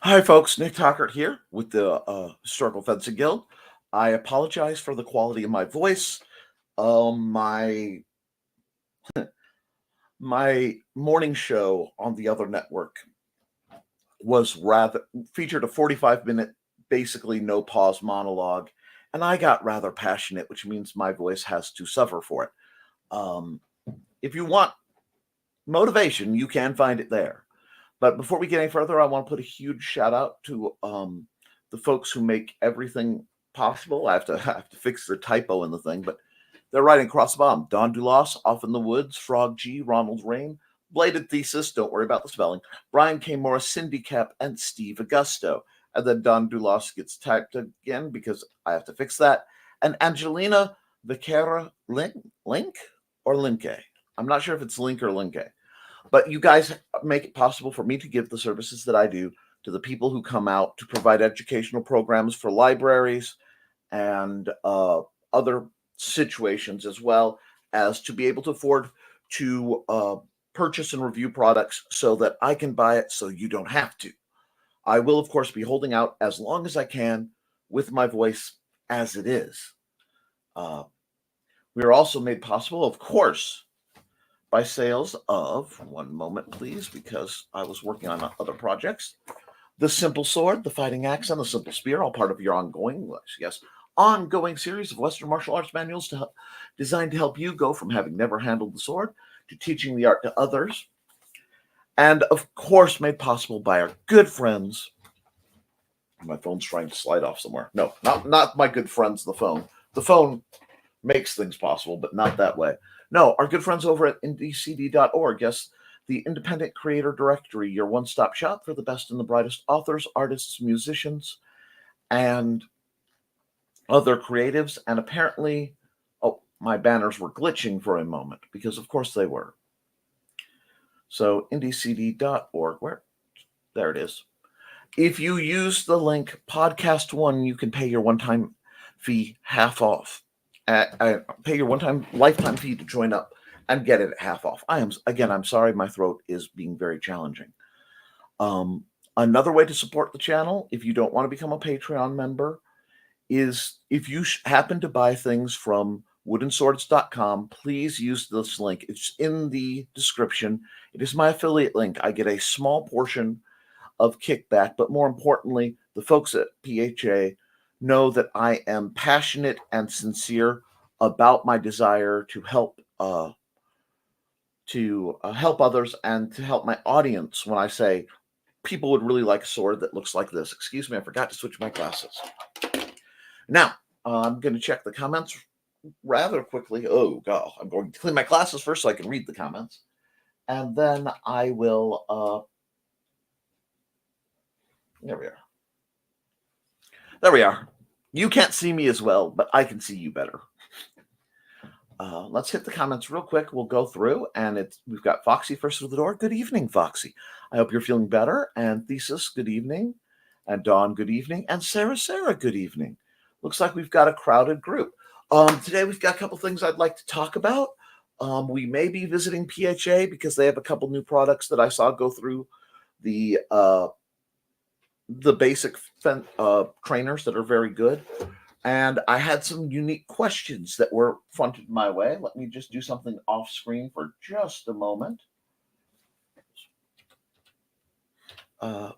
Hi, folks. Nick Tockert here with the Historical Fencing Guild. I apologize for the quality of my voice. My morning show on the other network was rather featured a 45-minute, basically no pause monologue, and I got rather passionate, which means my voice has to suffer for it. Um, if you want motivation, you can find it there. But before we get any further, I want to put a huge shout out to the folks who make everything possible. I have to fix the typo in the thing, but they're writing across the bottom. Don Dulas, Off in the Woods, Frog G, Ronald Rain, Bladed Thesis, don't worry about the spelling, Brian K. Morris, Cindy Cap, and Steve Augusto. And then Don Dulas gets typed again because I have to fix that. And Angelina Vicara Link or Linke. I'm not sure if it's Link or Linke. But you guys make it possible for me to give the services that I do to the people who come out to provide educational programs for libraries and other situations, as well as to be able to afford to purchase and review products so that I can buy it so you don't have to. I will, of course, be holding out as long as I can with my voice as it is. Uh, we are also made possible, of course, by sales of, one moment please, because I was working on other projects. The Simple Sword, the Fighting Axe, and the Simple Spear, all part of your ongoing series of Western martial arts manuals designed to help you go from having never handled the sword to teaching the art to others. And of course, made possible by our good friends. My phone's trying to slide off somewhere. No, not my good friends, the phone. The phone makes things possible, but not that way. No, our good friends over at IndieCD.org, yes, the independent creator directory, your one stop shop for the best and the brightest authors, artists, musicians, and other creatives. And apparently, oh, my banners were glitching for a moment because, of course, they were. So, IndieCD.org, there it is. If you use the link podcast1, you can pay your one time fee half off. Pay your one-time lifetime fee to join up and get it at half off. I'm sorry, my throat is being very challenging. Another way to support the channel, if you don't want to become a Patreon member, is if you happen to buy things from woodenswords.com, please use this link. It's in the description. It is my affiliate link. I get a small portion of kickback, but more importantly, the folks at PHA know that I am passionate and sincere about my desire to help others and to help my audience. When I say people would really like a sword that looks like this, excuse me, I forgot to switch my glasses. Now I'm going to check the comments rather quickly. Oh god, I'm going to clean my glasses first so I can read the comments, and then I will. There we are. There we are. You can't see me as well, but I can see you better. Let's hit the comments real quick. We'll go through, and we've got Foxy first through the door. Good evening, Foxy. I hope you're feeling better. And Thesis, good evening. And Dawn, good evening. And Sarah, good evening. Looks like we've got a crowded group. Today we've got a couple things I'd like to talk about. We may be visiting PHA because they have a couple new products that I saw go through the basic trainers that are very good. And I had some unique questions that were fronted my way. Let me just do something off screen for just a moment. I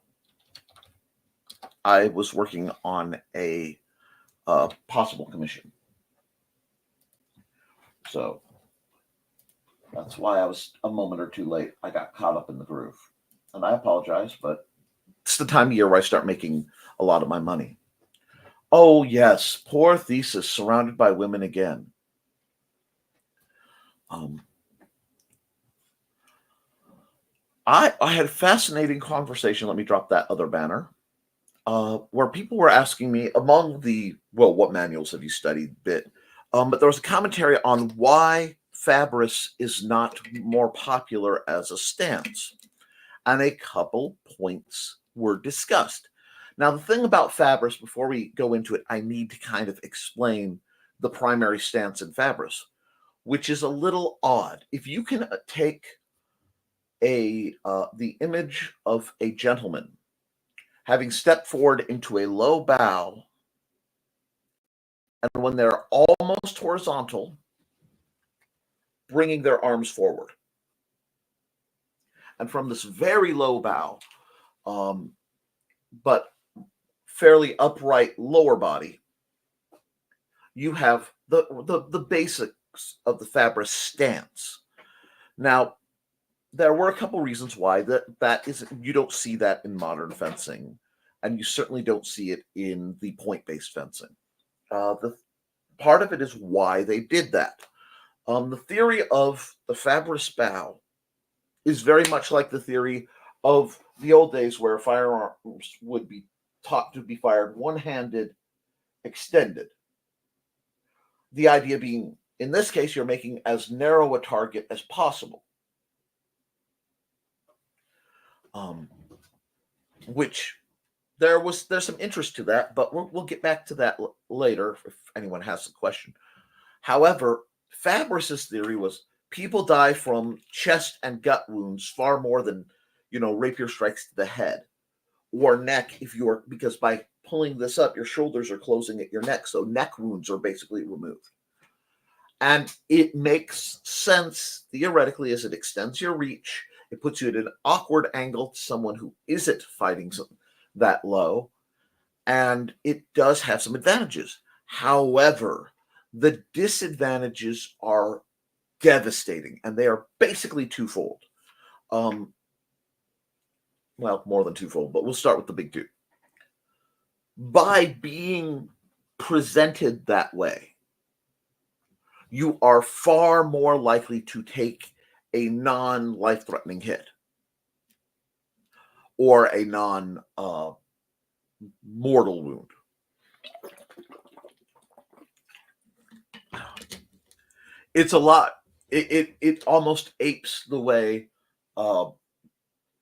was working on a possible commission. So that's why I was a moment or two late. I got caught up in the groove. And I apologize, but it's the time of year where I start making a lot of my money. Oh, yes, poor Thesis, surrounded by women again. I had a fascinating conversation. Let me drop that other banner. Where people were asking me among what manuals have you studied bit? But there was a commentary on why Fabris is not more popular as a stance. And a couple points were discussed. Now, the thing about Fabris, before we go into it, I need to kind of explain the primary stance in Fabris, which is a little odd. If you can take the image of a gentleman having stepped forward into a low bow, and when they're almost horizontal, bringing their arms forward. And from this very low bow, but fairly upright lower body, you have the basics of the Fabris stance. Now, there were a couple reasons why that isn't. You don't see that in modern fencing, and you certainly don't see it in the point-based fencing. The part of it is why they did that. The theory of the Fabris bow is very much like the theory of the old days where firearms would be taught to be fired one-handed, extended. The idea being, in this case, you're making as narrow a target as possible. Which there's some interest to that, but we'll get back to that later if anyone has a question. However, Fabris's theory was people die from chest and gut wounds far more than, rapier strikes to the head or neck because by pulling this up, your shoulders are closing at your neck, so neck wounds are basically removed. And it makes sense theoretically as it extends your reach. It puts you at an awkward angle to someone who isn't fighting that low, and it does have some advantages. However, the disadvantages are devastating, and they are basically twofold. Well, more than twofold, but we'll start with the big two. By being presented that way, you are far more likely to take a non-life-threatening hit or a non-mortal wound. It's a lot. It almost apes the way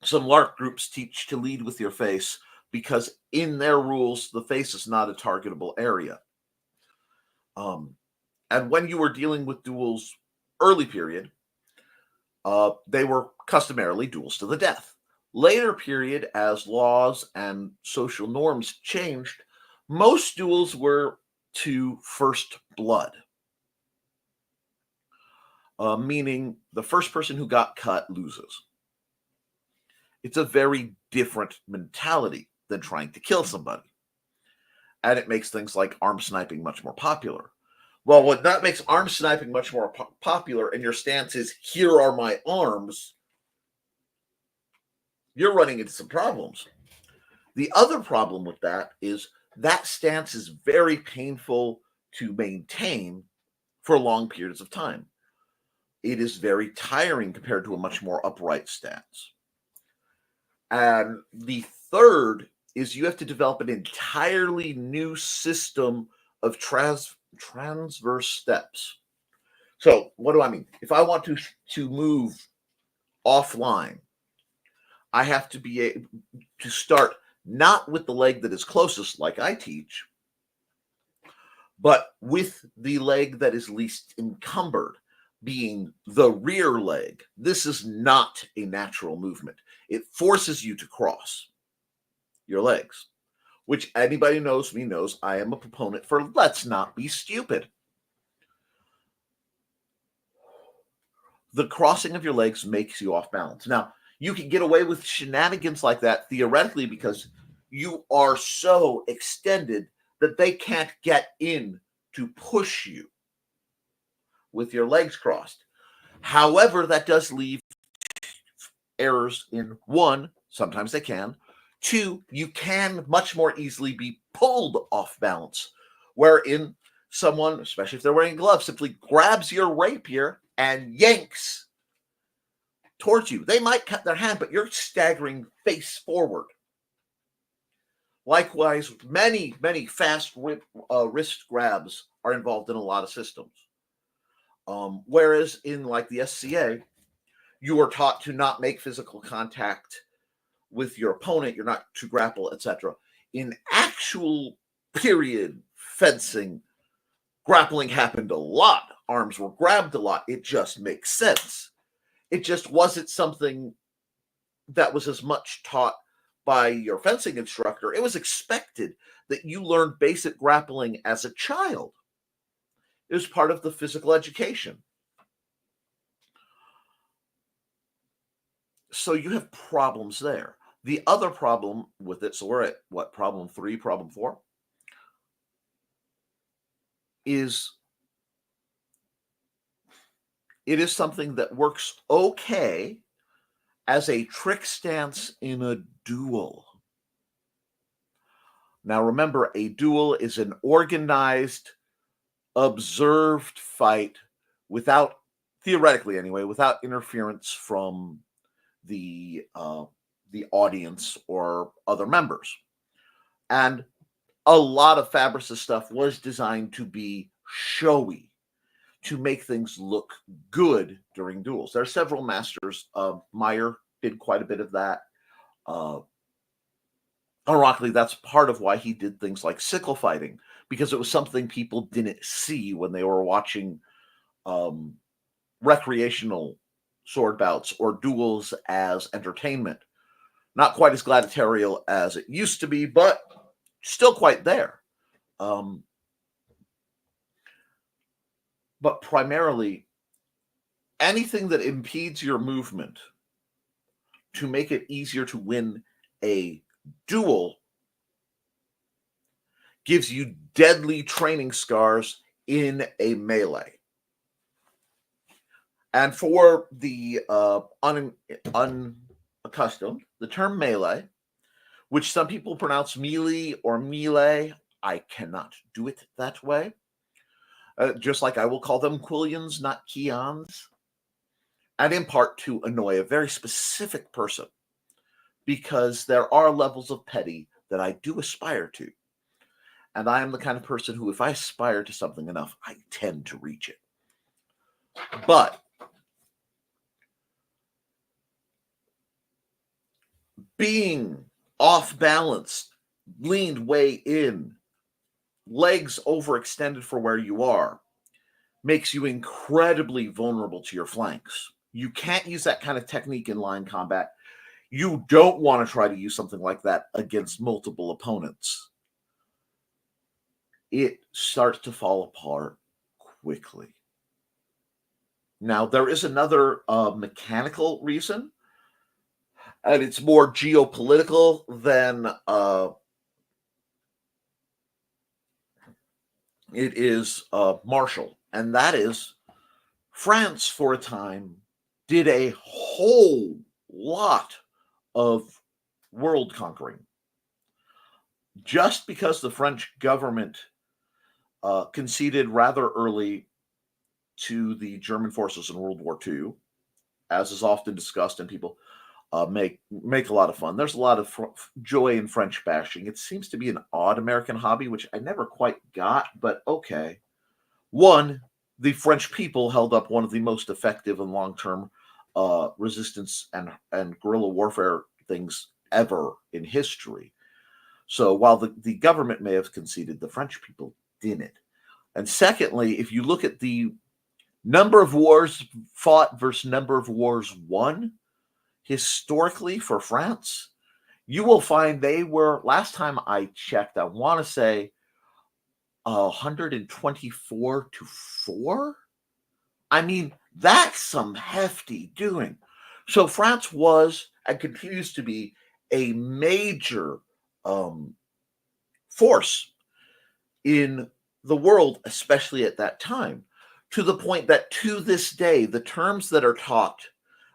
some LARP groups teach to lead with your face, because in their rules, the face is not a targetable area. And when you were dealing with duels early period, they were customarily duels to the death. Later period, as laws and social norms changed, most duels were to first blood, meaning the first person who got cut loses. It's a very different mentality than trying to kill somebody. And it makes things like arm sniping much more popular. Well, what that makes arm sniping much more popular, and your stance is, here are my arms, you're running into some problems. The other problem with that is that stance is very painful to maintain for long periods of time. It is very tiring compared to a much more upright stance. And the third is you have to develop an entirely new system of transverse steps. So what do I mean? If I want to move offline, I have to be able to start not with the leg that is closest, like I teach, but with the leg that is least encumbered, being the rear leg. This is not a natural movement. It forces you to cross your legs, which anybody who knows me knows I am a proponent for. Let's not be stupid. The crossing of your legs makes you off balance. Now, you can get away with shenanigans like that theoretically because you are so extended that they can't get in to push you with your legs crossed. However, that does leave errors in one, sometimes they can. Two, you can much more easily be pulled off balance, wherein someone, especially if they're wearing gloves, simply grabs your rapier and yanks towards you. They might cut their hand, but you're staggering face forward. Likewise, many fast wrist grabs are involved in a lot of systems. Whereas in like the SCA, you are taught to not make physical contact with your opponent. You're not to grapple, etc. In actual period fencing, grappling happened a lot. Arms were grabbed a lot. It just makes sense. It just wasn't something that was as much taught by your fencing instructor, it was expected that you learned basic grappling as a child. It was part of the physical education. So you have problems there. The other problem with it, so we're at what, problem 3, problem 4, is it is something that works okay as a trick stance in a duel. Now remember, a duel is an organized, observed fight without, theoretically anyway, without interference from the audience or other members. And a lot of Fabris's stuff was designed to be showy, to make things look good during duels. There are several masters. Meyer did quite a bit of that. Ironically, that's part of why he did things like sickle fighting, because it was something people didn't see when they were watching recreational sword bouts or duels as entertainment. Not quite as gladiatorial as it used to be, but still quite there. But primarily, anything that impedes your movement to make it easier to win a duel gives you deadly training scars in a melee. And for the unaccustomed, the term melee, which some people pronounce melee or melee, I cannot do it that way. Just like I will call them quillions, not keons. And in part to annoy a very specific person, because there are levels of petty that I do aspire to. And I am the kind of person who, if I aspire to something enough, I tend to reach it. But being off balance, leaned way in, legs overextended for where you are, makes you incredibly vulnerable to your flanks. You can't use that kind of technique in line combat. You don't want to try to use something like that against multiple opponents. It starts to fall apart quickly. Now, there is another mechanical reason, and it's more geopolitical than it is martial, and that is France, for a time, did a whole lot of world conquering. Just because the French government conceded rather early to the German forces in World War II, as is often discussed, and people make a lot of fun. There's a lot of joy in French bashing. It seems to be an odd American hobby, which I never quite got, but okay. One, the French people held up one of the most effective and long-term resistance and guerrilla warfare things ever in history. So while the government may have conceded, the French people didn't. And secondly, if you look at the number of wars fought versus number of wars won, historically for France, you will find they were, last time I checked, I want to say 124 to 4. I mean, that's some hefty doing. So France was and continues to be a major force in the world, especially at that time, to the point that to this day, the terms that are taught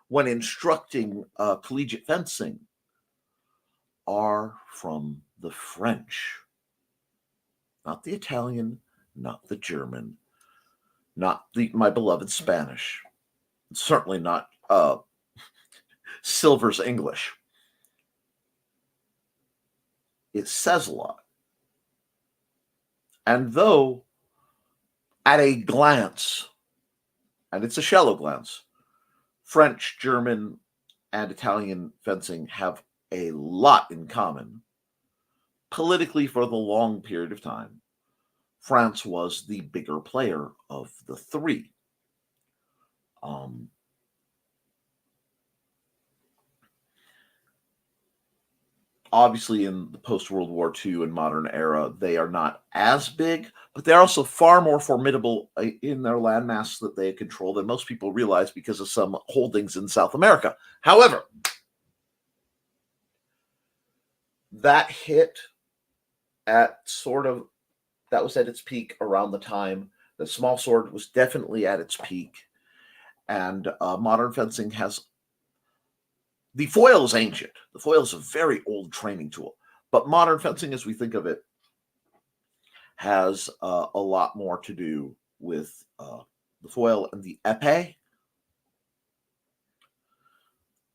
when instructing collegiate fencing are from the French, not the Italian, not the German, not my beloved Spanish, certainly not Silver's English. It says a lot. And though at a glance, and it's a shallow glance, French, German, and Italian fencing have a lot in common, politically for the long period of time, France was the bigger player of the three. Obviously, in the post-World War II and modern era, they are not as big, but they're also far more formidable in their landmass that they control than most people realize because of some holdings in South America. However, that hit at that was at its peak around the time the small sword was definitely at its peak, and modern fencing has the foil is ancient. The foil is a very old training tool, but modern fencing, as we think of it, has a lot more to do with the foil and the épée.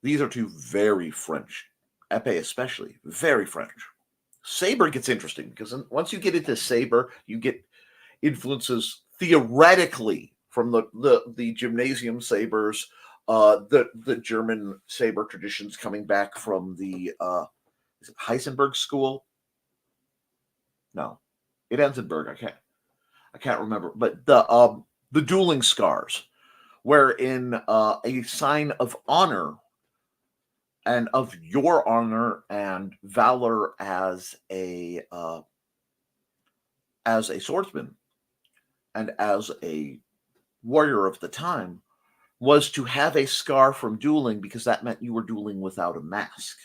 These are two very French, épée especially, very French. Saber gets interesting because once you get into saber, you get influences theoretically from the gymnasium sabers, the German saber traditions coming back from the is it Heisenberg school? No, it ends in Berg. I can't remember, but the dueling scars, wherein a sign of honor and of your honor and valor as a swordsman and as a warrior of the time was to have a scar from dueling because that meant you were dueling without a mask.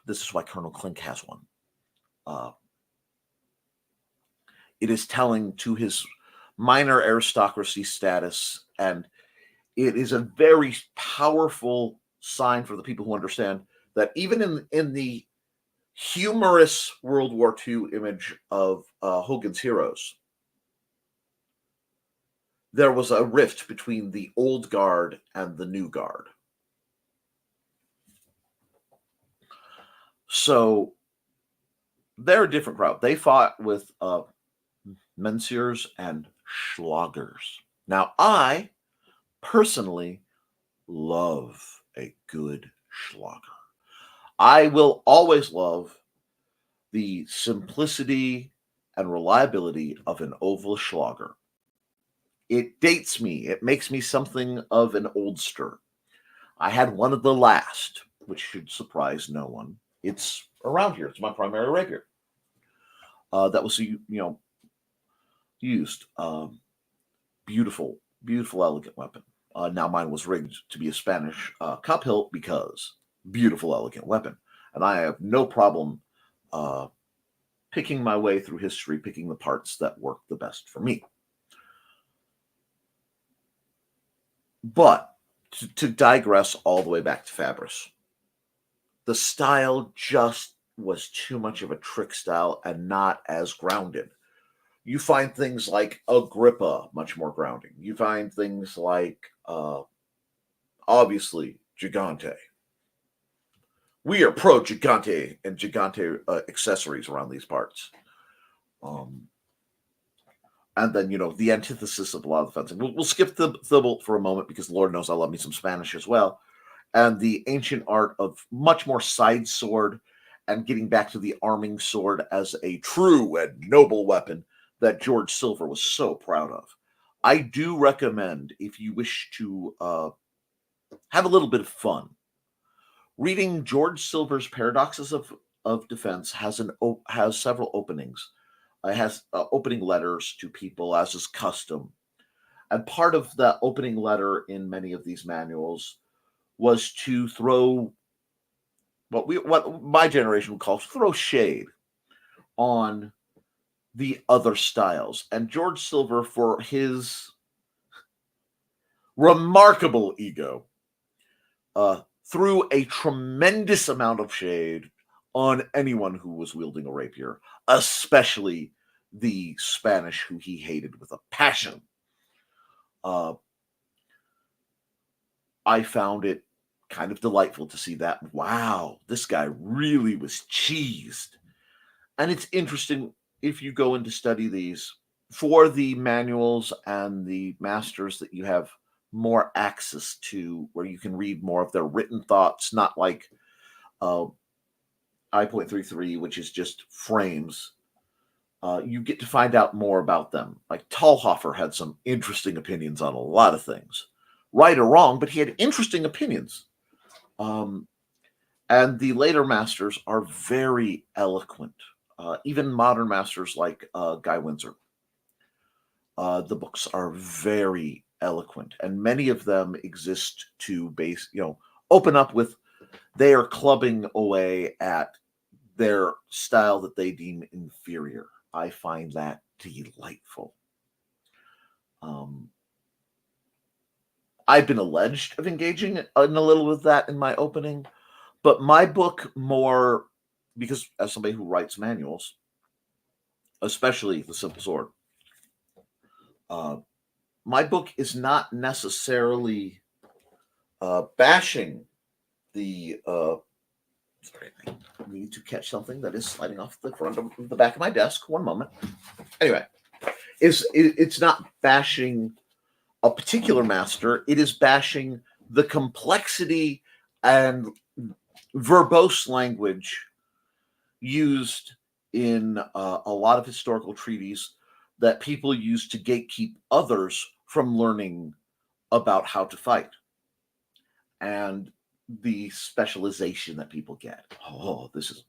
This is why Colonel Klink has one. It is telling to his minor aristocracy status, and it is a very powerful sign for the people who understand that even in the humorous World War II image of Hogan's Heroes, there was a rift between the old guard and the new guard. So they're a different crowd. They fought with Mensirs and Schlagers. Now, I personally love a good Schlager. I will always love the simplicity and reliability of an oval Schlager. It dates me. It makes me something of an oldster. I had one of the last, which should surprise no one. It's around here. It's my primary rapier. That was used. Beautiful, beautiful, elegant weapon. Now mine was rigged to be a Spanish cup hilt because beautiful, elegant weapon, and I have no problem picking my way through history, picking the parts that work the best for me. But to digress all the way back to Fabris, the style just was too much of a trick style and not as grounded. You find things like Agrippa much more grounding. You find things like, obviously, Gigante. We are pro Gigante and Gigante accessories around these parts. And then, the antithesis of a lot of the fencing. We'll skip the Thibault for a moment because Lord knows I love me some Spanish as well. And the ancient art of much more side sword and getting back to the arming sword as a true and noble weapon that George Silver was so proud of. I do recommend, if you wish to have a little bit of fun, reading George Silver's Paradoxes of Defense has several openings. It has opening letters to people, as is custom. And part of the opening letter in many of these manuals was to throw what my generation would call throw shade on the other styles. And George Silver, for his remarkable ego, threw a tremendous amount of shade on anyone who was wielding a rapier, especially the Spanish, who he hated with a passion. I found it kind of delightful to see that. Wow, this guy really was cheesed. And it's interesting if you go in to study these for the manuals and the masters that you have more access to, where you can read more of their written thoughts, not like I.33, which is just frames. You get to find out more about them. Like Talhofer had some interesting opinions on a lot of things. Right or wrong, but he had interesting opinions. And the later masters are very eloquent. Even modern masters like Guy Windsor. The books are very eloquent, and many of them exist to open up with they are clubbing away at their style that they deem inferior. I find that delightful. I've been alleged of engaging in a little with that in my opening, but my book more, because as somebody who writes manuals, especially The Simple Sword, my book is not necessarily bashing the. Sorry, I need to catch something that is sliding off the front of the back of my desk. One moment. Anyway, it's not bashing a particular master. It is bashing the complexity and verbose language used in a lot of historical treatises that people use to gatekeep others from learning about how to fight, and the specialization that people get. Oh, this is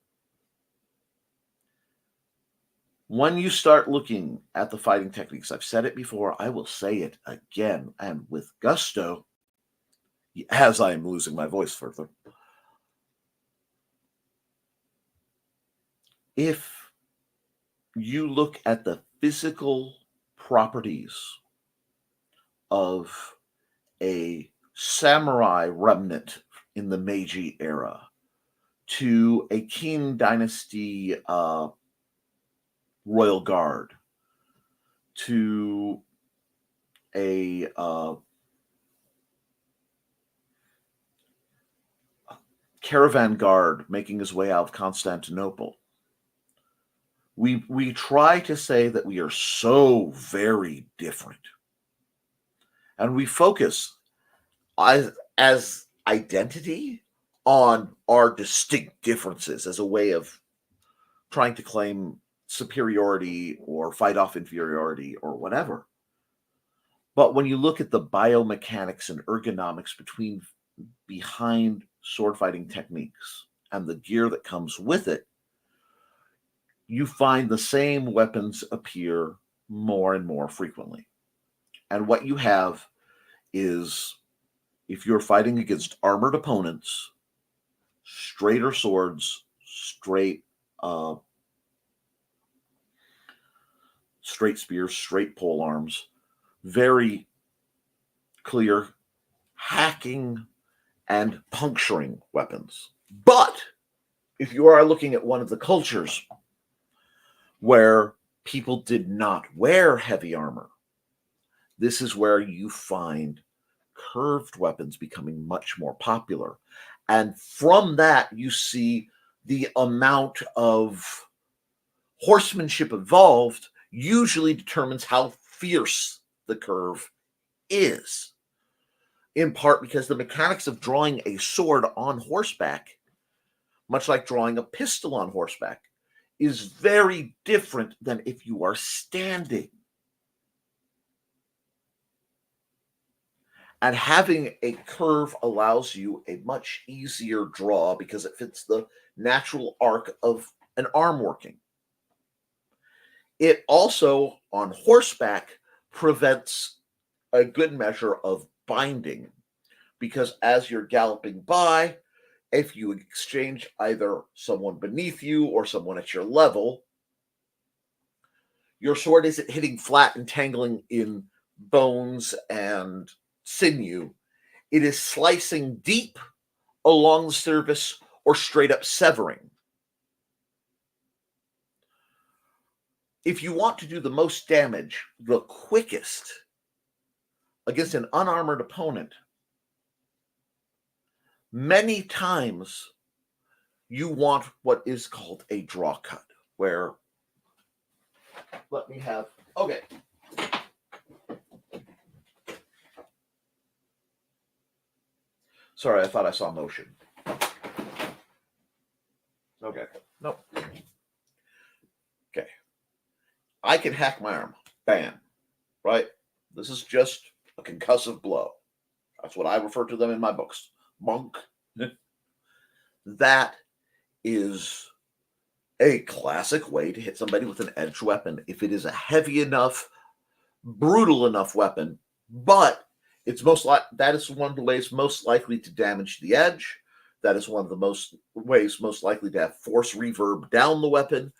when you start looking at the fighting techniques. I've said it before, I will say it again, and with gusto, as I am losing my voice further. If you look at the physical properties of a samurai remnant in the Meiji era to a Qing dynasty royal guard to a caravan guard making his way out of Constantinople, we try to say that we are so very different, and we focus as identity on our distinct differences as a way of trying to claim superiority or fight off inferiority or whatever. But when you look at the biomechanics and ergonomics behind sword fighting techniques and the gear that comes with it, you find the same weapons appear more and more frequently. And what you have is, if you're fighting against armored opponents, straighter swords, straight spears, straight pole arms, very clear hacking and puncturing weapons. But if you are looking at one of the cultures where people did not wear heavy armor, this is where you find curved weapons becoming much more popular. And from that, you see the amount of horsemanship involved usually determines how fierce the curve is, in part because the mechanics of drawing a sword on horseback, much like drawing a pistol on horseback, is very different than if you are standing. And having a curve allows you a much easier draw because it fits the natural arc of an arm working. It also, on horseback, prevents a good measure of binding, because as you're galloping by, if you exchange either someone beneath you or someone at your level, your sword isn't hitting flat and tangling in bones and sinew. It is slicing deep along the surface or straight up severing. If you want to do the most damage, the quickest, against an unarmored opponent, many times you want what is called a draw cut, where, let me have, okay. Sorry, I thought I saw motion. Okay, nope. Okay. I can hack my arm. Bam. Right? This is just a concussive blow. That's what I refer to them in my books. Monk. That is a classic way to hit somebody with an edged weapon. If it is a heavy enough, brutal enough weapon, but it's that is one of the ways most likely to damage the edge. That is one of the ways most likely to have force reverb down the weapon,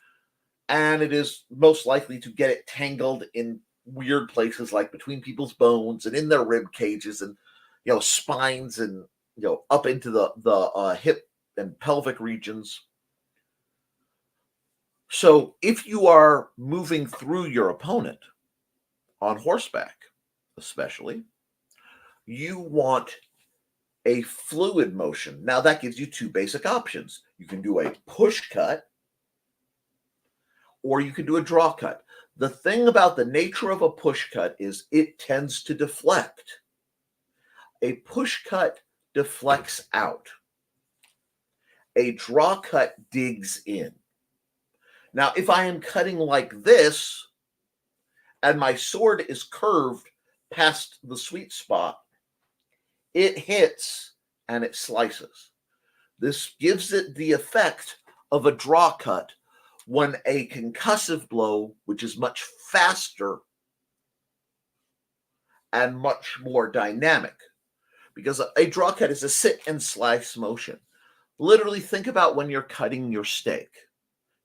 and it is most likely to get it tangled in weird places like between people's bones and in their rib cages and spines and up into the hip and pelvic regions. So if you are moving through your opponent on horseback, especially, you want a fluid motion. Now that gives you two basic options. You can do a push cut or you can do a draw cut. The thing about the nature of a push cut is it tends to deflect. A push cut deflects out. A draw cut digs in. Now, if I am cutting like this and my sword is curved past the sweet spot, it hits and it slices. This gives it the effect of a draw cut when a concussive blow, which is much faster and much more dynamic, because a draw cut is a sit and slice motion. Literally think about when you're cutting your steak.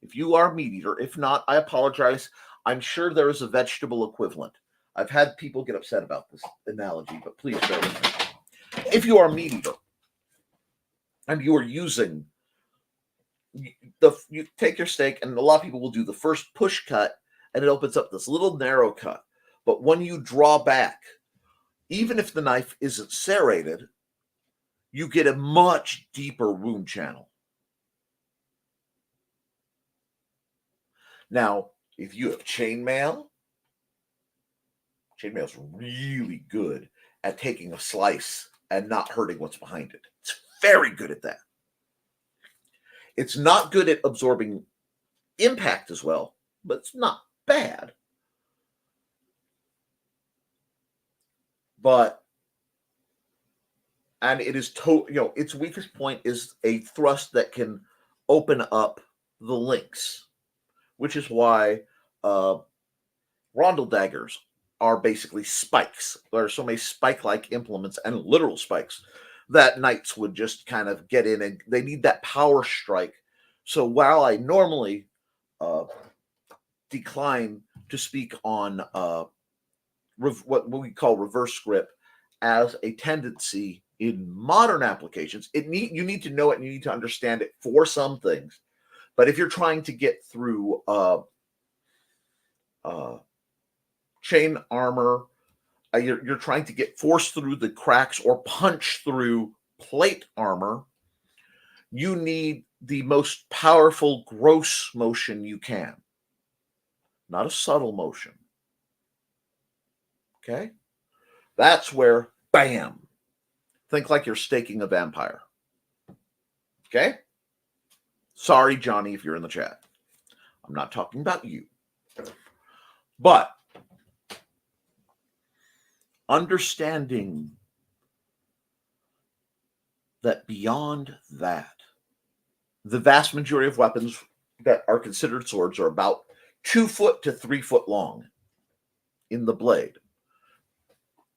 If you are a meat eater, if not, I apologize. I'm sure there is a vegetable equivalent. I've had people get upset about this analogy, but please bear with me. If you are a meat eater and you are using you take your steak, and a lot of people will do the first push cut, and it opens up this little narrow cut. But when you draw back, even if the knife isn't serrated, you get a much deeper wound channel. Now, if you have chainmail is really good at taking a slice and not hurting what's behind it. It's very good at that. It's not good at absorbing impact as well, but it's not bad. And it is its weakest point is a thrust that can open up the links, which is why rondel daggers are basically spikes. There are so many spike-like implements and literal spikes that knights would just kind of get in, and they need that power strike. So while I normally decline to speak on what we call reverse grip as a tendency in modern applications, you need to know it and you need to understand it for some things. But if you're trying to get through chain armor, you're trying to get force through the cracks or punch through plate armor, you need the most powerful gross motion you can, not a subtle motion. Okay? That's where, bam, think like you're staking a vampire. Okay? Sorry, Johnny, if you're in the chat. I'm not talking about you. But understanding that beyond that, the vast majority of weapons that are considered swords are about 2 foot to 3 foot long in the blade.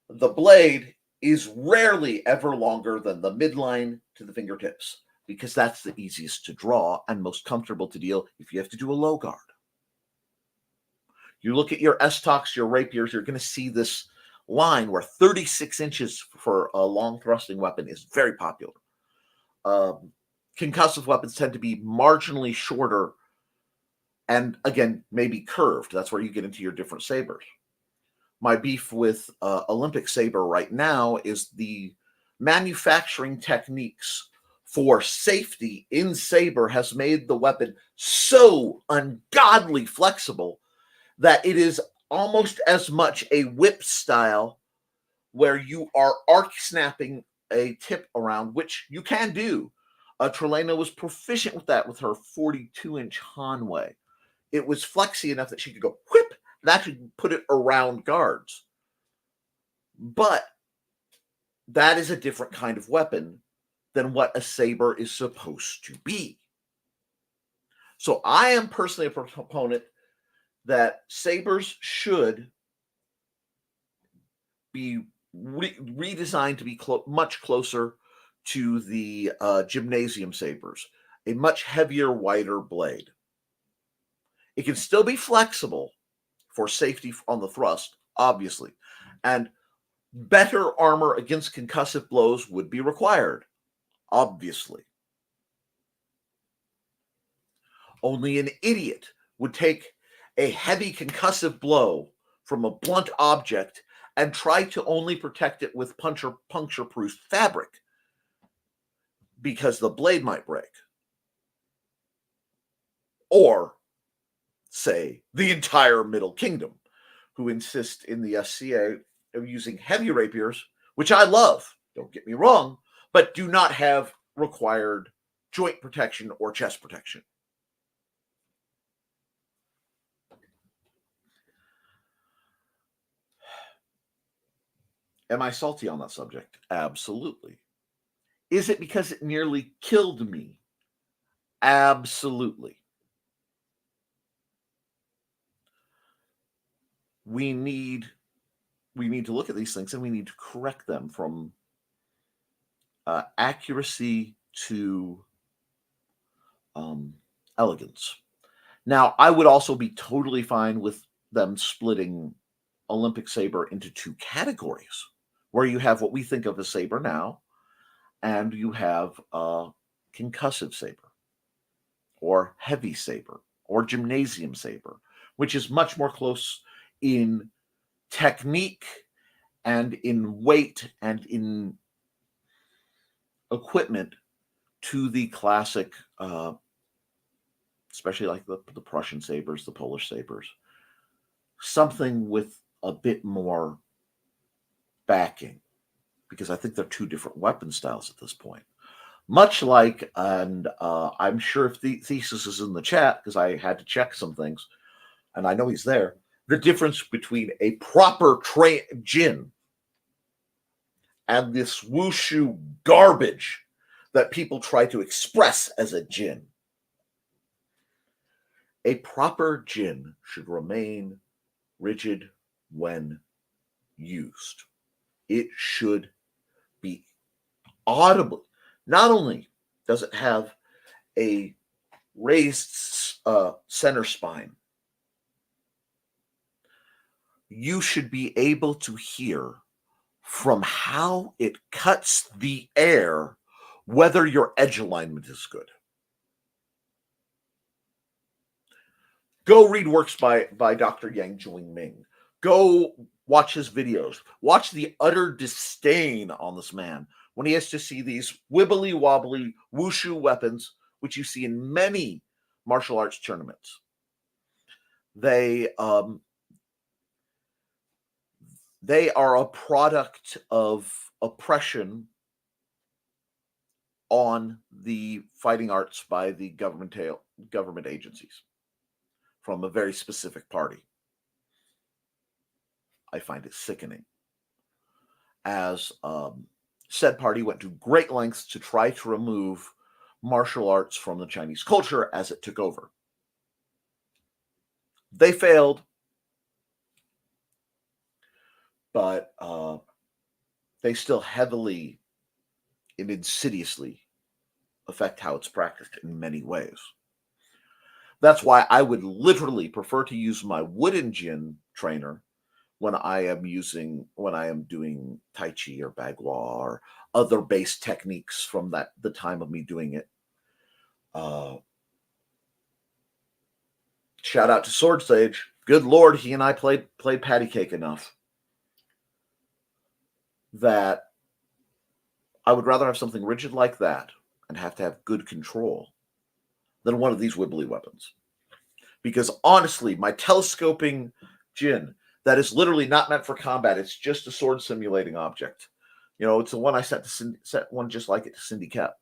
The blade is rarely ever longer than the midline to the fingertips, because that's the easiest to draw and most comfortable to deal if you have to do a low guard. You look at your estocks, your rapiers, you're going to see this line where 36 inches for a long thrusting weapon is very popular. Concussive weapons tend to be marginally shorter and, again, maybe curved. That's where you get into your different sabers. My beef with Olympic saber right now is the manufacturing techniques for safety in saber has made the weapon so ungodly flexible that it is almost as much a whip style where you are arc snapping a tip around, which you can do. Trelena was proficient with that with her 42-inch Hanwei. It was flexy enough that she could go whip and actually put it around guards. But that is a different kind of weapon than what a saber is supposed to be. So I am personally a proponent that sabers should be redesigned to be much closer to the gymnasium sabers, a much heavier, wider blade. It can still be flexible for safety on the thrust, obviously, and better armor against concussive blows would be required, obviously. Only an idiot would take a heavy concussive blow from a blunt object and try to only protect it with puncture-proof fabric because the blade might break. Or, say, the entire Middle Kingdom, who insist in the SCA of using heavy rapiers, which I love, don't get me wrong, but do not have required joint protection or chest protection. Am I salty on that subject? Absolutely. Is it because it nearly killed me? Absolutely. We need to look at these things and we need to correct them from accuracy to elegance. Now, I would also be totally fine with them splitting Olympic saber into two categories, where you have what we think of as saber now, and you have concussive saber, or heavy saber, or gymnasium saber, which is much more close in technique and in weight and in equipment to the classic, especially like the Prussian sabers, the Polish sabers. Something with a bit more backing, because I think they're two different weapon styles at this point. Much like, and I'm sure if the thesis is in the chat, because I had to check some things, and I know he's there, the difference between a proper Jin and this wushu garbage that people try to express as a Jin. A proper Jin should remain rigid when used. It should be audibly. Not only does it have a raised center spine, you should be able to hear from how it cuts the air whether your edge alignment is good. Go read works by Dr. Yang Jwing-Ming. Go watch his videos. Watch the utter disdain on this man when he has to see these wibbly-wobbly wushu weapons, which you see in many martial arts tournaments. They are a product of oppression on the fighting arts by the government agencies from a very specific party. I find it sickening. As said party went to great lengths to try to remove martial arts from the Chinese culture as it took over. They failed, but they still heavily and insidiously affect how it's practiced in many ways. That's why I would literally prefer to use my wooden Jin trainer when I am doing Tai Chi or Bagua or other base techniques from the time of me doing it. Shout out to Sword Sage. Good Lord, he and I played patty cake enough that I would rather have something rigid like that and have to have good control than one of these wibbly weapons. Because honestly, my telescoping Jin, that is literally not meant for combat. It's just a sword simulating object. It's the one I set one just like it to Cindy Kep.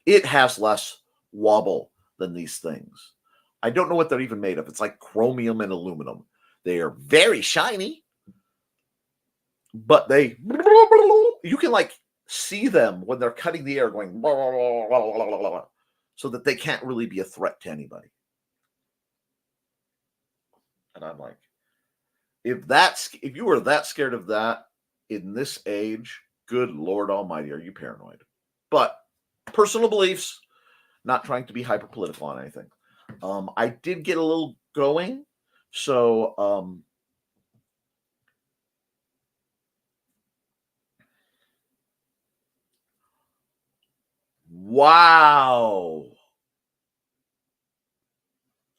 It has less wobble than these things. I don't know what they're even made of. It's like chromium and aluminum. They are very shiny, but you can see them when they're cutting the air going blah, blah, blah, blah, blah, blah, blah, so that they can't really be a threat to anybody. And I'm like, if you were that scared of that in this age, good Lord Almighty, are you paranoid? But personal beliefs, not trying to be hyper political on anything. I did get a little going, so wow.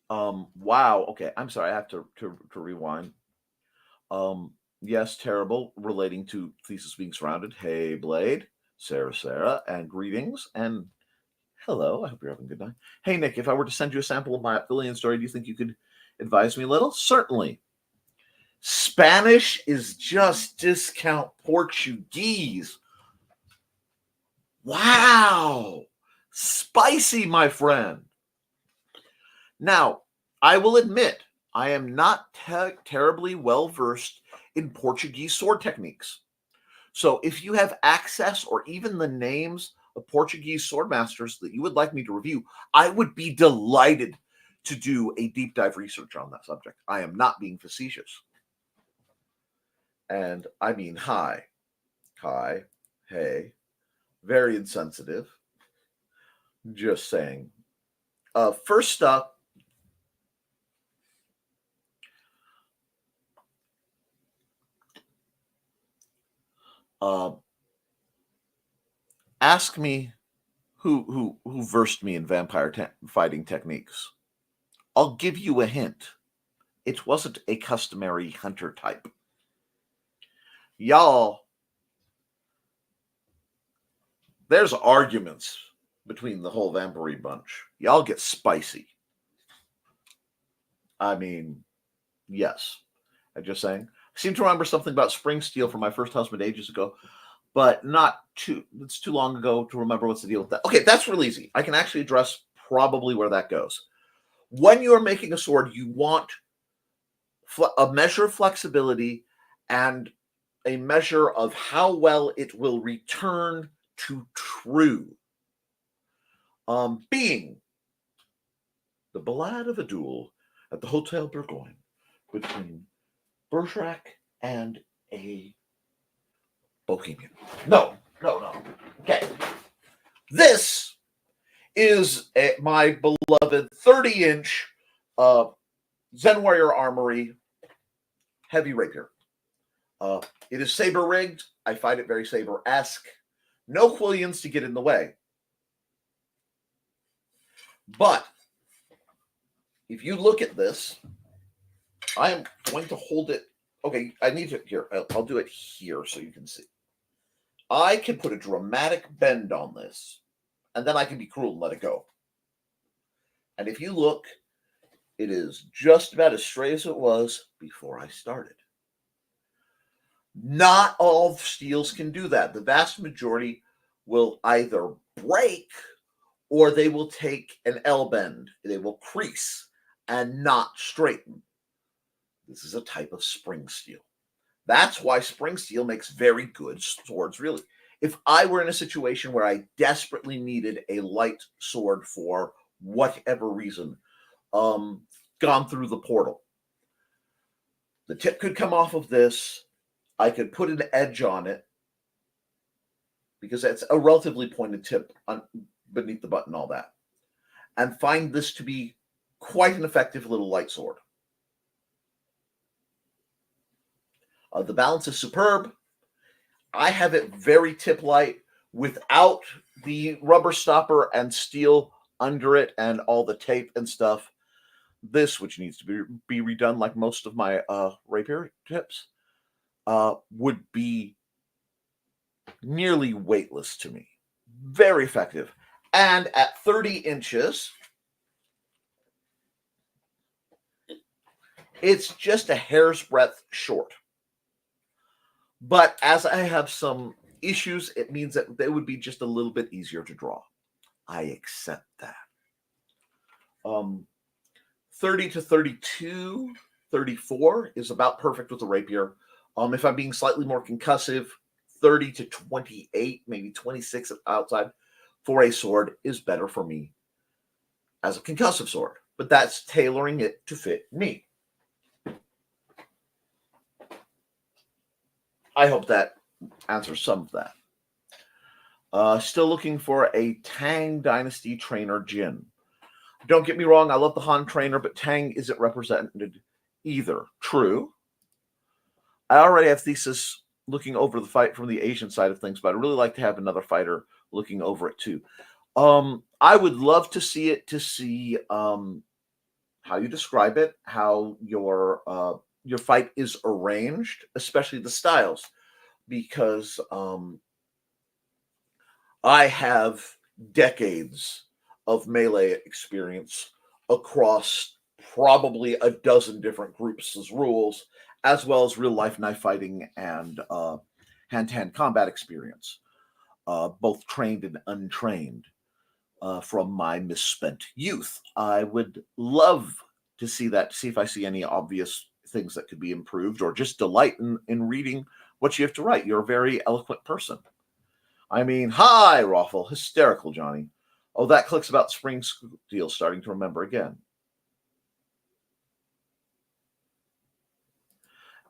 Wow. Okay, I'm sorry. I have to rewind. Yes, terrible. Relating to thesis being surrounded. Hey, Blade, Sarah, and greetings and hello. I hope you're having a good night. Hey, Nick, if I were to send you a sample of my Apvillian story, do you think you could advise me a little? Certainly. Spanish is just discount Portuguese. Wow. Spicy, my friend. Now, I will admit, I am not terribly well versed in Portuguese sword techniques. So if you have access or even the names of Portuguese sword masters that you would like me to review, I would be delighted to do a deep dive research on that subject. I am not being facetious. And I mean, hi, hey, very insensitive. Just saying. First up, ask me who versed me in vampire fighting techniques. I'll give you a hint. It wasn't a customary hunter type. Y'all, there's arguments between the whole vampire bunch. Y'all get spicy. I mean, yes. I'm just saying. I seem to remember something about spring steel from my first husband ages ago, but it's too long ago to remember what's the deal with that. Okay, that's real easy. I can actually address probably where that goes. When you're making a sword, you want a measure of flexibility and a measure of how well it will return to true. Being the ballad of a duel at the Hotel Burgoyne between Bergerac and a Bohemian. No. Okay. This is my beloved 30-inch Zen Warrior Armory heavy rapier. It is saber rigged. I find it very saber-esque. No quillions to get in the way. But if you look at this, I am going to hold it. Okay, I need to here. I'll do it here so you can see. I can put a dramatic bend on this, and then I can be cruel and let it go. And if you look, it is just about as straight as it was before I started. Not all steels can do that. The vast majority will either break or they will take an L bend. They will crease and not straighten. This is a type of spring steel. That's why spring steel makes very good swords, really. If I were in a situation where I desperately needed a light sword for whatever reason, gone through the portal, the tip could come off of this. I could put an edge on it because it's a relatively pointed tip beneath the butt and all that, and find this to be quite an effective little light sword. The balance is superb. I have it very tip light without the rubber stopper and steel under it and all the tape and stuff. This, which needs to be redone like most of my rapier tips, would be nearly weightless to me. Very effective. And at 30 inches, it's just a hair's breadth short. But as I have some issues, it means that they would be just a little bit easier to draw. I accept that. 30 to 32, 34 is about perfect with the rapier. If I'm being slightly more concussive, 30 to 28, maybe 26 outside for a sword is better for me as a concussive sword. But that's tailoring it to fit me. I hope that answers some of that. Still looking for a Tang Dynasty Trainer Jin. Don't get me wrong, I love the Han Trainer, but Tang isn't represented either. True. I already have Thesis looking over the fight from the Asian side of things, but I'd really like to have another fighter looking over it too. I would love to see it, to see how you describe it, how your fight is arranged, especially the styles, because I have decades of melee experience across probably a dozen different groups' rules, as well as real life knife fighting and hand-to-hand combat experience, both trained and untrained. From my misspent youth. I would love to see that, to see if I see any obvious things that could be improved, or just delight in reading what you have to write. You're a very eloquent person. I mean, hi, Raffle. Hysterical, Johnny. Oh, that clicks about spring steel, starting to remember again.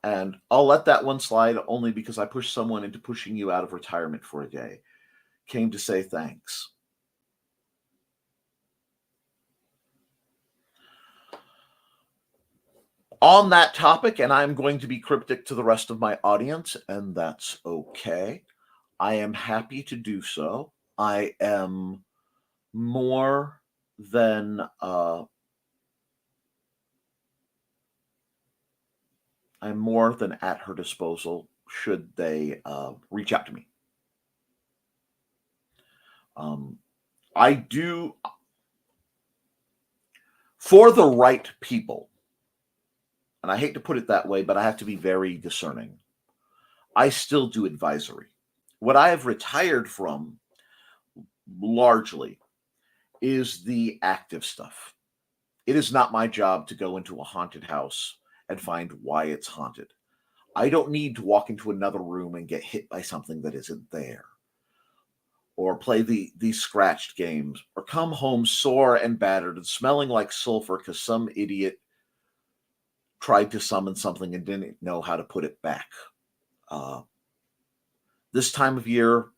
And I'll let that one slide only because I pushed someone into pushing you out of retirement for a day. Came to say thanks. On that topic, and I'm going to be cryptic to the rest of my audience, and that's okay. I am happy to do so. I am more than at her disposal should they reach out to me. I do, for the right people, and I hate to put it that way, but I have to be very discerning. I still do advisory. What I have retired from largely is the active stuff. It is not my job to go into a haunted house and find why it's haunted. I don't need to walk into another room and get hit by something that isn't there, or play these scratched games, or come home sore and battered and smelling like sulfur because some idiot tried to summon something and didn't know how to put it back. This time of year,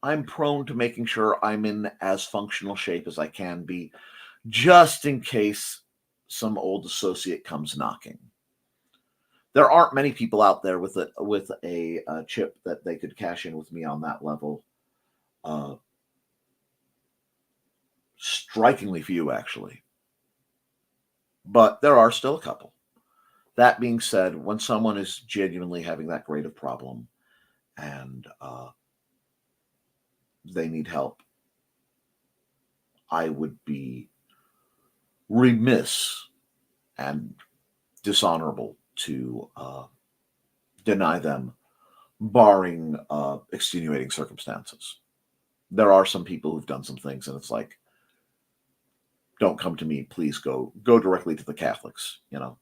I'm prone to making sure I'm in as functional shape as I can be, just in case some old associate comes knocking. There aren't many people out there with a chip that they could cash in with me on that level. Strikingly few, actually. But there are still a couple. That being said, when someone is genuinely having that great of problem and they need help, I would be remiss and dishonorable to deny them, barring extenuating circumstances. There are some people who've done some things, and it's like, don't come to me, please go directly to the Catholics, you know.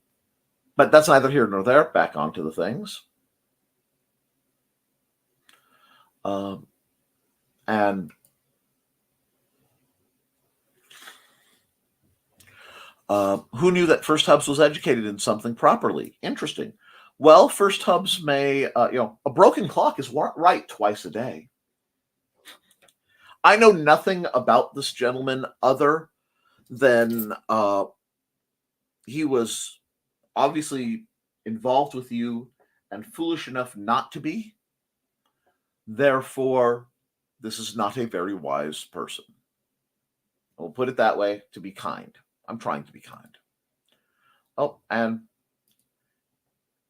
But that's neither here nor there. Back onto the things. And who knew that First Hubs was educated in something properly? Interesting. Well, First Hubs may, a broken clock is right twice a day. I know nothing about this gentleman other than he was obviously involved with you and foolish enough not to be. Therefore, this is not a very wise person. I'll put it that way, to be kind. I'm trying to be kind. Oh, and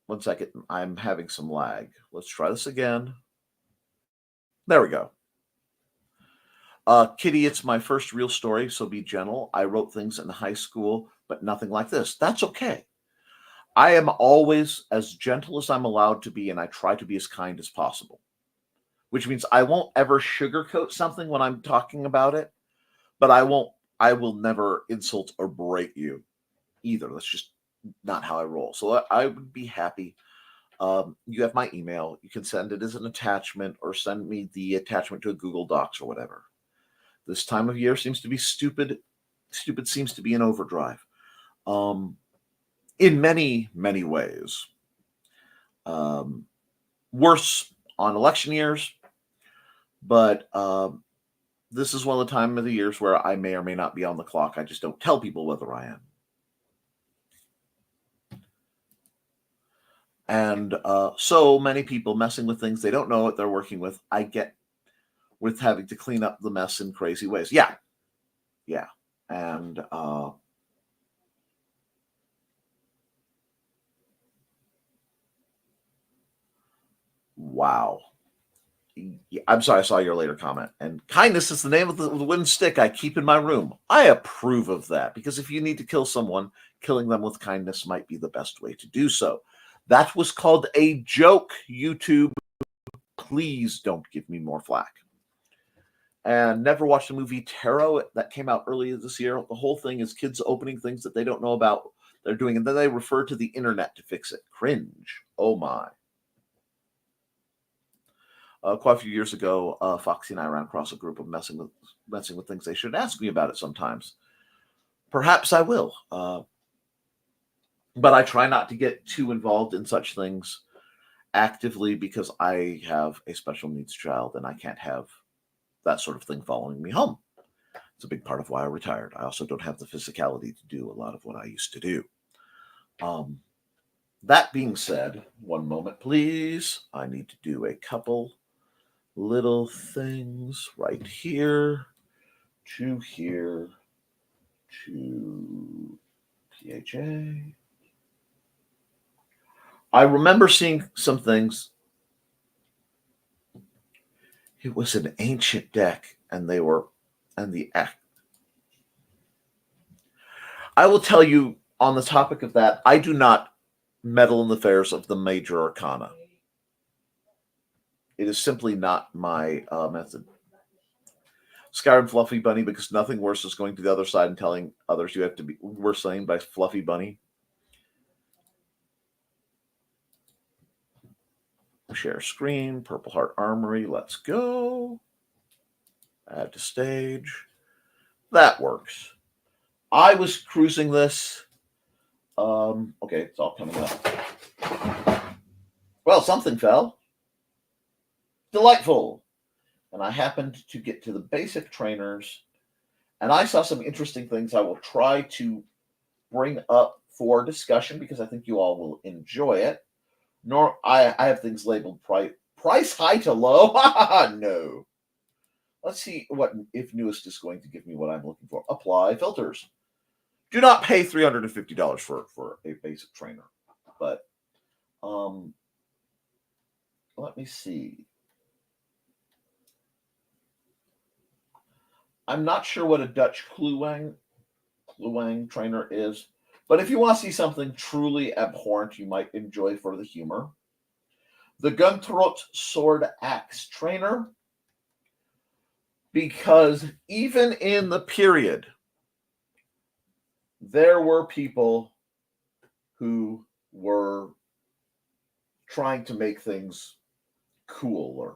1 second. I'm having some lag. Let's try this again. There we go. Kitty, it's my first real story, so be gentle. I wrote things in high school, but nothing like this. That's okay. I am always as gentle as I'm allowed to be, and I try to be as kind as possible, which means I won't ever sugarcoat something when I'm talking about it, but I will never insult or berate you either. That's just not how I roll. So I would be happy You have my email. You can send it as an attachment or send me the attachment to a Google Docs or whatever. This time of year seems to be stupid. Stupid seems to be in overdrive. In many, many ways. Worse on election years, but this is one of the time of the years where I may or may not be on the clock. I just don't tell people whether I am. And so many people messing with things they don't know what they're working with. I get with having to clean up the mess in crazy ways. Yeah. And wow. I'm sorry, I saw your later comment. And kindness is the name of the wooden stick I keep in my room. I approve of that, because if you need to kill someone, killing them with kindness might be the best way to do so. That was called a joke, YouTube. Please don't give me more flack. And never watched the movie Tarot that came out earlier this year. The whole thing is kids opening things that they don't know about they're doing, and then they refer to the internet to fix it. Cringe. Oh my. Quite a few years ago, Foxy and I ran across a group of messing with things. They should ask me about it sometimes. Perhaps I will. But I try not to get too involved in such things actively, because I have a special needs child and I can't have that sort of thing following me home. It's a big part of why I retired. I also don't have the physicality to do a lot of what I used to do. That being said, one moment, please. I need to do a couple little things right here to here to PHA. I remember seeing some things. It was an ancient deck, and I will tell you, on the topic of that, I do not meddle in the affairs of the major arcana. It is simply not my method. Skyrim Fluffy Bunny, because nothing worse is going to the other side and telling others you have to be were slain by Fluffy Bunny. Share screen, Purple Heart Armory, let's go. Add to stage. That works. I was cruising this. Okay, it's all coming up. Well, something fell. Delightful. And I happened to get to the basic trainers, and I saw some interesting things I will try to bring up for discussion, because I think you all will enjoy it. I have things labeled price high to low. No. Let's see if newest is going to give me what I'm looking for. Apply filters. Do not pay $350 for a basic trainer. But let me see. I'm not sure what a Dutch Kluwang trainer is, but if you want to see something truly abhorrent, you might enjoy for the humor. The Gunthroat Sword Axe trainer, because even in the period, there were people who were trying to make things cooler.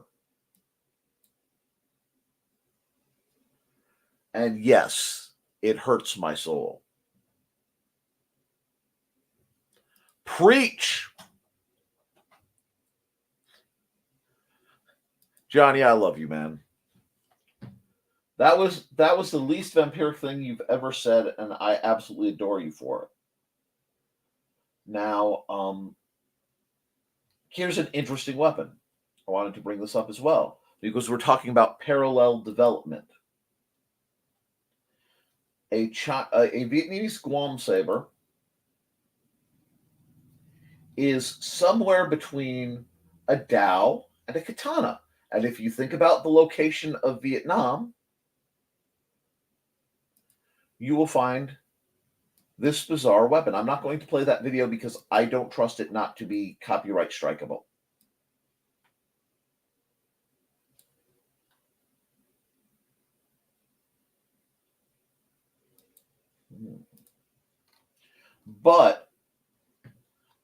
And yes, it hurts my soul. Preach! Johnny, I love you, man. That was the least vampiric thing you've ever said, and I absolutely adore you for it. Now, here's an interesting weapon. I wanted to bring this up as well, because we're talking about parallel development. A Vietnamese Guam saber is somewhere between a dao and a katana. And if you think about the location of Vietnam, you will find this bizarre weapon. I'm not going to play that video because I don't trust it not to be copyright strikeable. But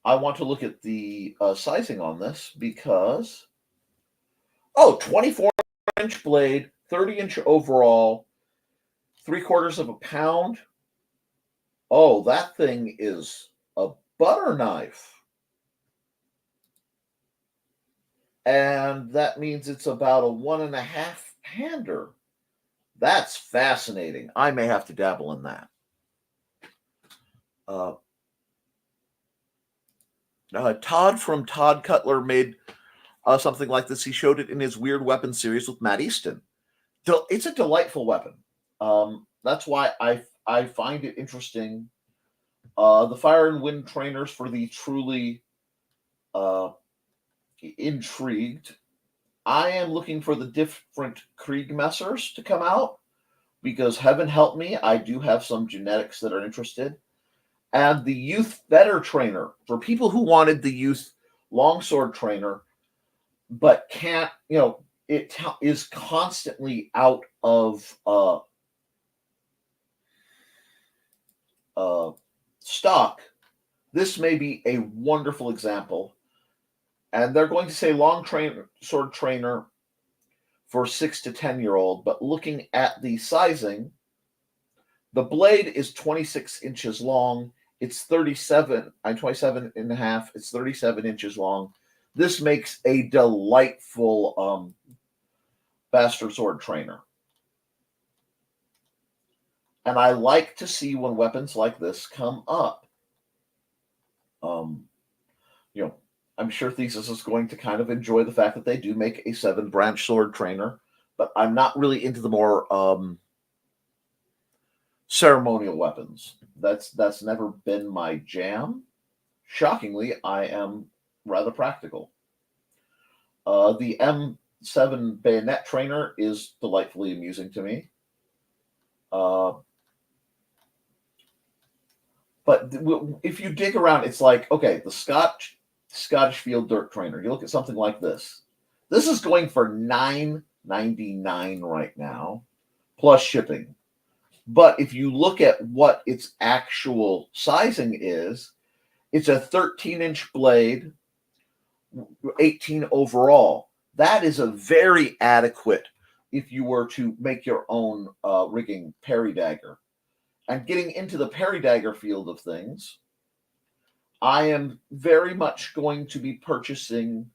I want to look at the sizing on this because, 24-inch blade, 30-inch overall, 3/4 of a pound. Oh, that thing is a butter knife. And that means it's about a 1.5 hander. That's fascinating. I may have to dabble in that. Todd from Todd Cutler made something like this. He showed it in his Weird Weapon series with Matt Easton. It's a delightful weapon. That's why I find it interesting. The Fire and Wind trainers for the truly intrigued. I am looking for the different Kriegmessers to come out because heaven help me, I do have some genetics that are interested. And the youth better trainer for people who wanted the youth longsword trainer, but can't, it is constantly out of stock. This may be a wonderful example. And they're going to say sword trainer for 6 to 10-year-old, but looking at the sizing, the blade is 26 inches long. It's 27 and a half. It's 37 inches long. This makes a delightful bastard sword trainer. And I like to see when weapons like this come up. I'm sure Thesis is going to kind of enjoy the fact that they do make a 7-branch sword trainer, but I'm not really into the more ceremonial weapons. That's never been my jam. Shockingly, I am rather practical. The M7 bayonet trainer is delightfully amusing to me. But if you dig around, it's like, okay, the Scottish Field Dirt Trainer. You look at something like this. This is going for $9.99 right now, plus shipping. But if you look at what its actual sizing is, it's a 13-inch blade, 18 overall. That is a very adequate if you were to make your own rigging parry dagger. And getting into the parry dagger field of things, I am very much going to be purchasing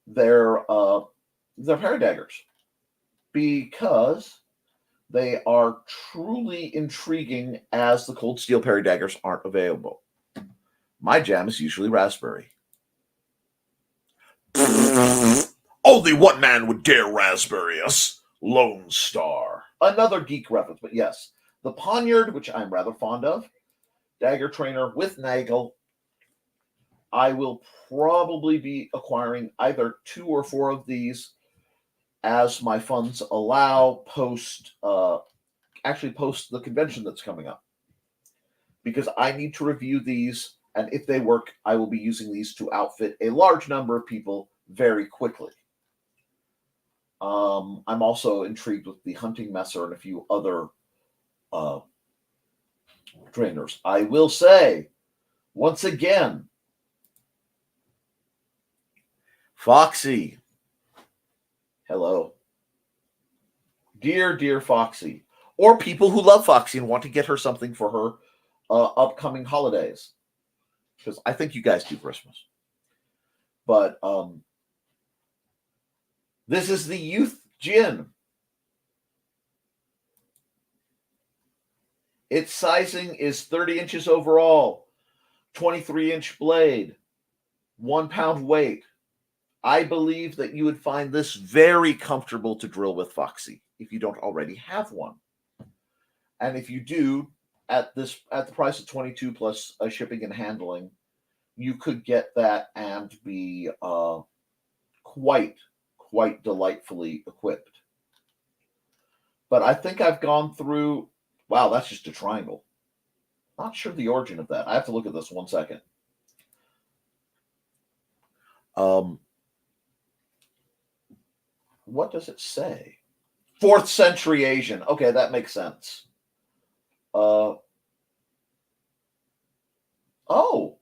their parry daggers because they are truly intriguing as the cold steel parry daggers aren't available. My jam is usually raspberry. Only one man would dare raspberry us. Lone Star. Another geek reference, but yes. The Poniard, which I'm rather fond of. Dagger trainer with Nagel. I will probably be acquiring either 2 or 4 of these as my funds allow post the convention that's coming up. Because I need to review these, and if they work, I will be using these to outfit a large number of people very quickly. I'm also intrigued with the Hunting Messer and a few other trainers. I will say, once again, Foxy. Hello. Dear Foxy. Or people who love Foxy and want to get her something for her upcoming holidays. Because I think you guys do Christmas. But this is the Youth Gin. Its sizing is 30 inches overall, 23-inch blade, 1 pound weight. I believe that you would find this very comfortable to drill with Foxy if you don't already have one. And if you do, at the price of $22 plus shipping and handling, you could get that and be quite delightfully equipped. But I think I've gone through. Wow, that's just a triangle. Not sure the origin of that. I have to look at this 1 second. What does it say? 4th century Asian. Okay, that makes sense. Oh,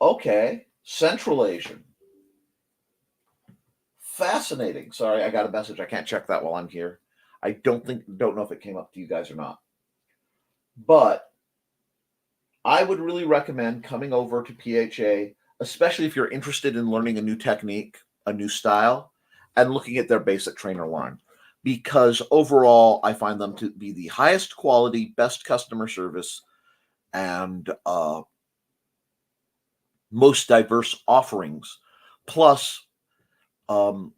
okay. Central Asian. Fascinating. Sorry, I got a message. I can't check that while I'm here. I don't know if it came up to you guys or not. But I would really recommend coming over to PHA, especially if you're interested in learning a new technique, a new style, and looking at their basic trainer line. Because overall, I find them to be the highest quality, best customer service, and most diverse offerings. Plus, I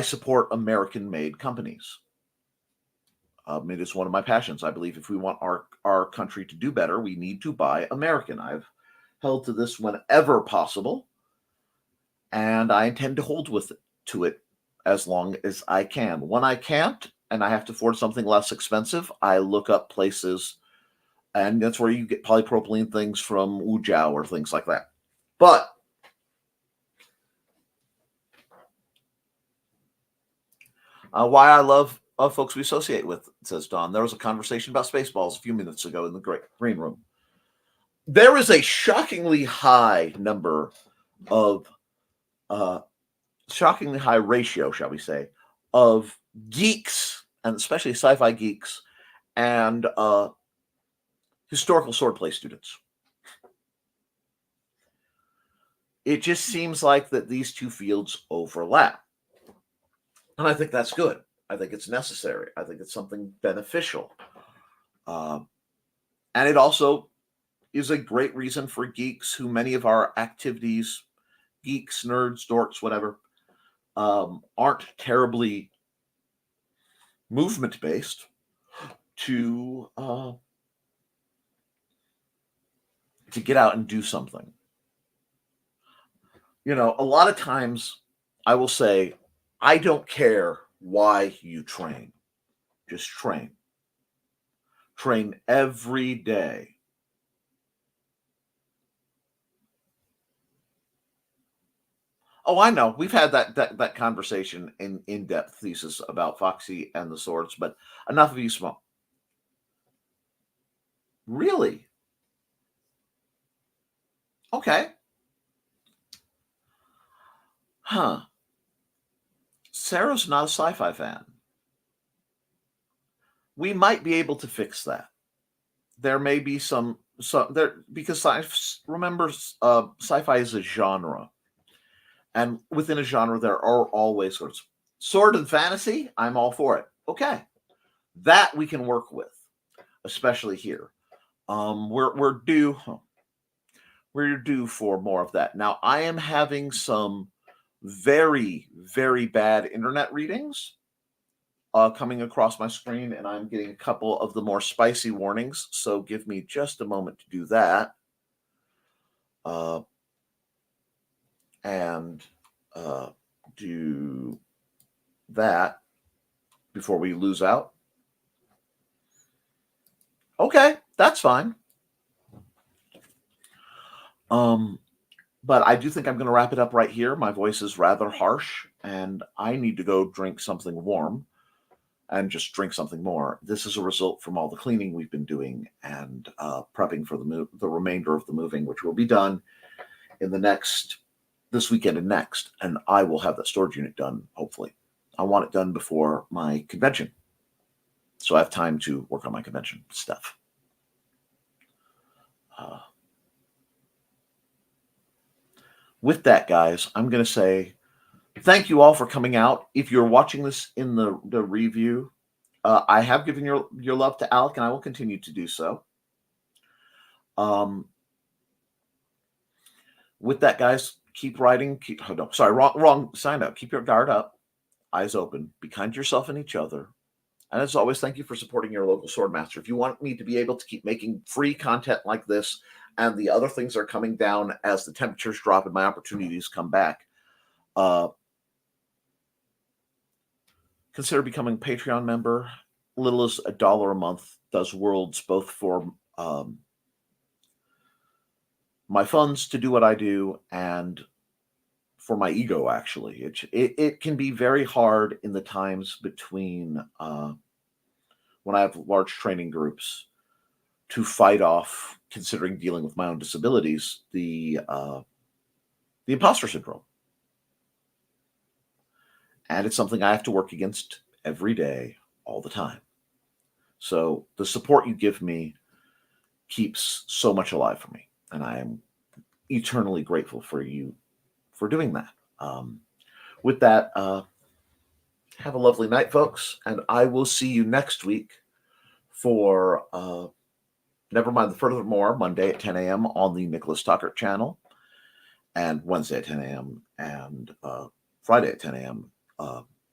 support American-made companies. It is one of my passions. I believe if we want our country to do better, we need to buy American. I've held to this whenever possible, and I intend to hold to it as long as I can. When I can't, and I have to afford something less expensive, I look up places, and that's where you get polypropylene things from Wuzhou or things like that. But why I love folks we associate with, says Don. There was a conversation about Spaceballs a few minutes ago in the green room. There is a shockingly high number of, shockingly high ratio, shall we say, of geeks, and especially sci-fi geeks, and historical swordplay students. It just seems like that these two fields overlap. And I think that's good. I think it's necessary. I think it's something beneficial. And it also is a great reason for geeks who many of our activities, geeks, nerds, dorks, whatever, aren't terribly movement-based, to get out and do something. You know, a lot of times I will say, I don't care why you train. Just train. Train every day. Oh, I know. We've had that conversation in depth thesis about Foxy and the swords, but enough of you smoke. Really? Okay. Huh. Sarah's not a sci-fi fan. We might be able to fix that. There may be some there, because remember, sci-fi is a genre, and within a genre there are always sorts. Sword and fantasy, I'm all for it. Okay, that we can work with, especially here. We're due for more of that. Now, I am having some very, very bad internet readings coming across my screen, and I'm getting a couple of the more spicy warnings. So give me just a moment to do that. And do that before we lose out. Okay, that's fine. But I do think I'm going to wrap it up right here. My voice is rather harsh, and I need to go drink something warm and just drink something more. This is a result from all the cleaning we've been doing and prepping for the remainder of the moving, which will be done in this weekend and next. And I will have that storage unit done, hopefully. I want it done before my convention, so I have time to work on my convention stuff. With that, guys, I'm going to say thank you all for coming out. If you're watching this in the review, I have given your love to Alec, and I will continue to do so. With that, guys, keep writing. Wrong sign up. Keep your guard up, eyes open, be kind to yourself and each other. And as always, thank you for supporting your local Swordmaster. If you want me to be able to keep making free content like this, and the other things are coming down as the temperatures drop and my opportunities come back, consider becoming a Patreon member. Little as $1 a month does worlds, both for my funds to do what I do and for my ego, actually. It can be very hard in the times between when I have large training groups to fight off considering dealing with my own disabilities, the imposter syndrome. And it's something I have to work against every day, all the time. So the support you give me keeps so much alive for me. And I am eternally grateful for you for doing that. With that, have a lovely night, folks. And I will see you next week for Never Mind the Furthermore, Monday at 10 a.m. on the Nicholas Tucker channel, and Wednesday at 10 a.m. and Friday at 10 a.m.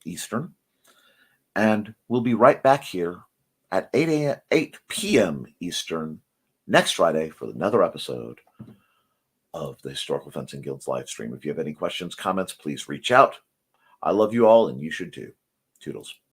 Eastern. And we'll be right back here at 8 p.m. Eastern next Friday for another episode of the Historical Fencing Guild's live stream. If you have any questions, comments, please reach out. I love you all, and you should too. Toodles.